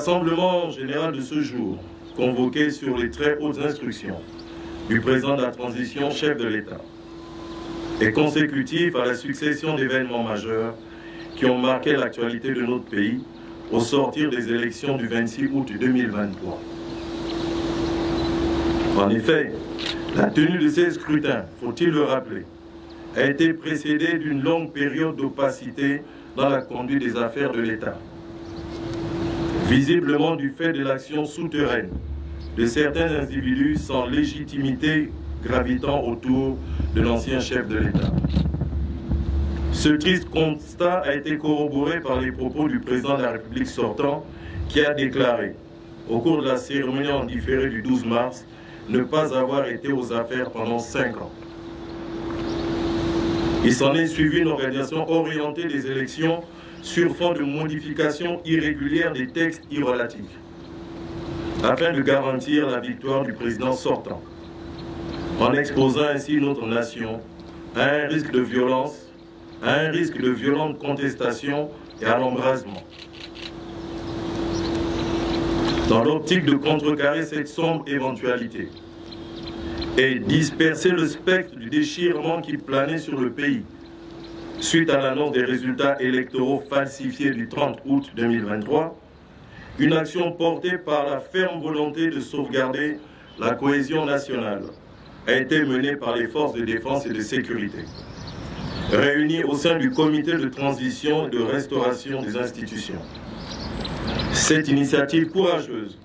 Rassemblement général de ce jour, convoqué sur les très hautes instructions du président de la transition, chef de l'État, est consécutif à la succession d'événements majeurs qui ont marqué l'actualité de notre pays au sortir des élections du 26 août 2023. En effet, la tenue de ces scrutins, faut-il le rappeler, a été précédée d'une longue période d'opacité dans la conduite des affaires de l'État, visiblement du fait de l'action souterraine de certains individus sans légitimité gravitant autour de l'ancien chef de l'État. Ce triste constat a été corroboré par les propos du président de la République sortant qui a déclaré, au cours de la cérémonie en différé du 12 mars, ne pas avoir été aux affaires pendant 5 ans. Il s'en est suivi une organisation orientée des élections sur fond de modifications irrégulières des textes irrelatifs, afin de garantir la victoire du président sortant, en exposant ainsi notre nation à un risque de violence, à un risque de violente contestation et à l'embrasement. Dans l'optique de contrecarrer cette sombre éventualité et disperser le spectre du déchirement qui planait sur le pays suite à l'annonce des résultats électoraux falsifiés du 30 août 2023, une action portée par la ferme volonté de sauvegarder la cohésion nationale a été menée par les forces de défense et de sécurité, réunies au sein du comité de transition et de restauration des institutions. Cette initiative courageuse,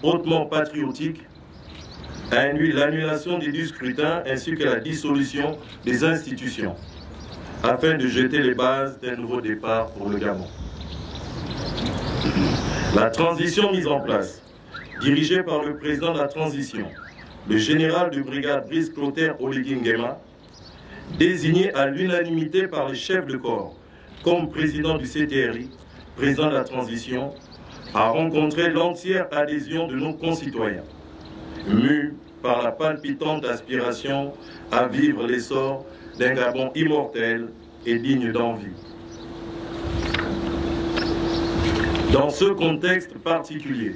hautement patriotique, a induit l'annulation des 10 scrutins ainsi que la dissolution des institutions, afin de jeter les bases d'un nouveau départ pour le Gabon. La transition mise en place, dirigée par le président de la transition, le général de brigade Brice Clotaire Oligui Nguema, désigné à l'unanimité par les chefs de corps comme président du CTRI, président de la transition, a rencontré l'entière adhésion de nos concitoyens, mus par la palpitante aspiration à vivre l'essor d'un Gabon immortel et digne d'envie. Dans ce contexte particulier,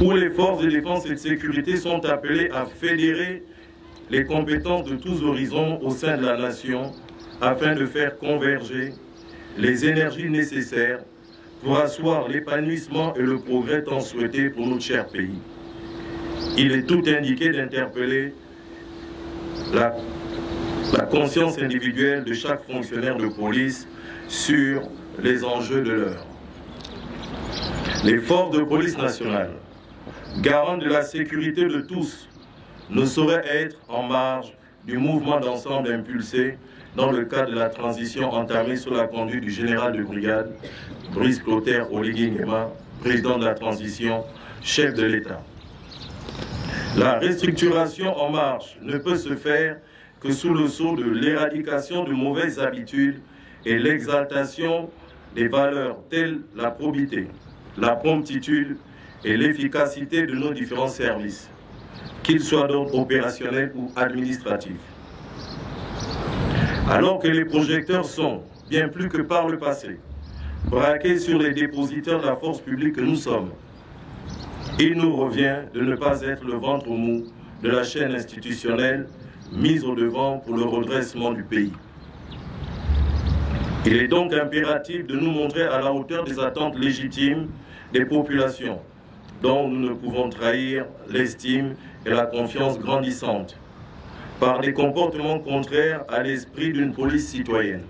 où les forces de défense et de sécurité sont appelées à fédérer les compétences de tous horizons au sein de la nation afin de faire converger les énergies nécessaires pour asseoir l'épanouissement et le progrès tant souhaité pour notre cher pays. Il est tout indiqué d'interpeller la conscience individuelle de chaque fonctionnaire de police sur les enjeux de l'heure. Les forces de police nationale, garantes de la sécurité de tous, ne sauraient être en marge du mouvement d'ensemble impulsé dans le cadre de la transition entamée sous la conduite du général de brigade Brice Clotaire Oligui Nguema, président de la transition, chef de l'État. La restructuration en marche ne peut se faire que sous le sceau de l'éradication de mauvaises habitudes et l'exaltation des valeurs telles la probité, la promptitude et l'efficacité de nos différents services, qu'ils soient d'ordre opérationnel ou administratif. Alors que les projecteurs sont, bien plus que par le passé, braqués sur les dépositaires de la force publique que nous sommes, il nous revient de ne pas être le ventre mou de la chaîne institutionnelle mise au devant pour le redressement du pays. Il est donc impératif de nous montrer à la hauteur des attentes légitimes des populations, dont nous ne pouvons trahir l'estime et la confiance grandissante par des comportements contraires à l'esprit d'une police citoyenne.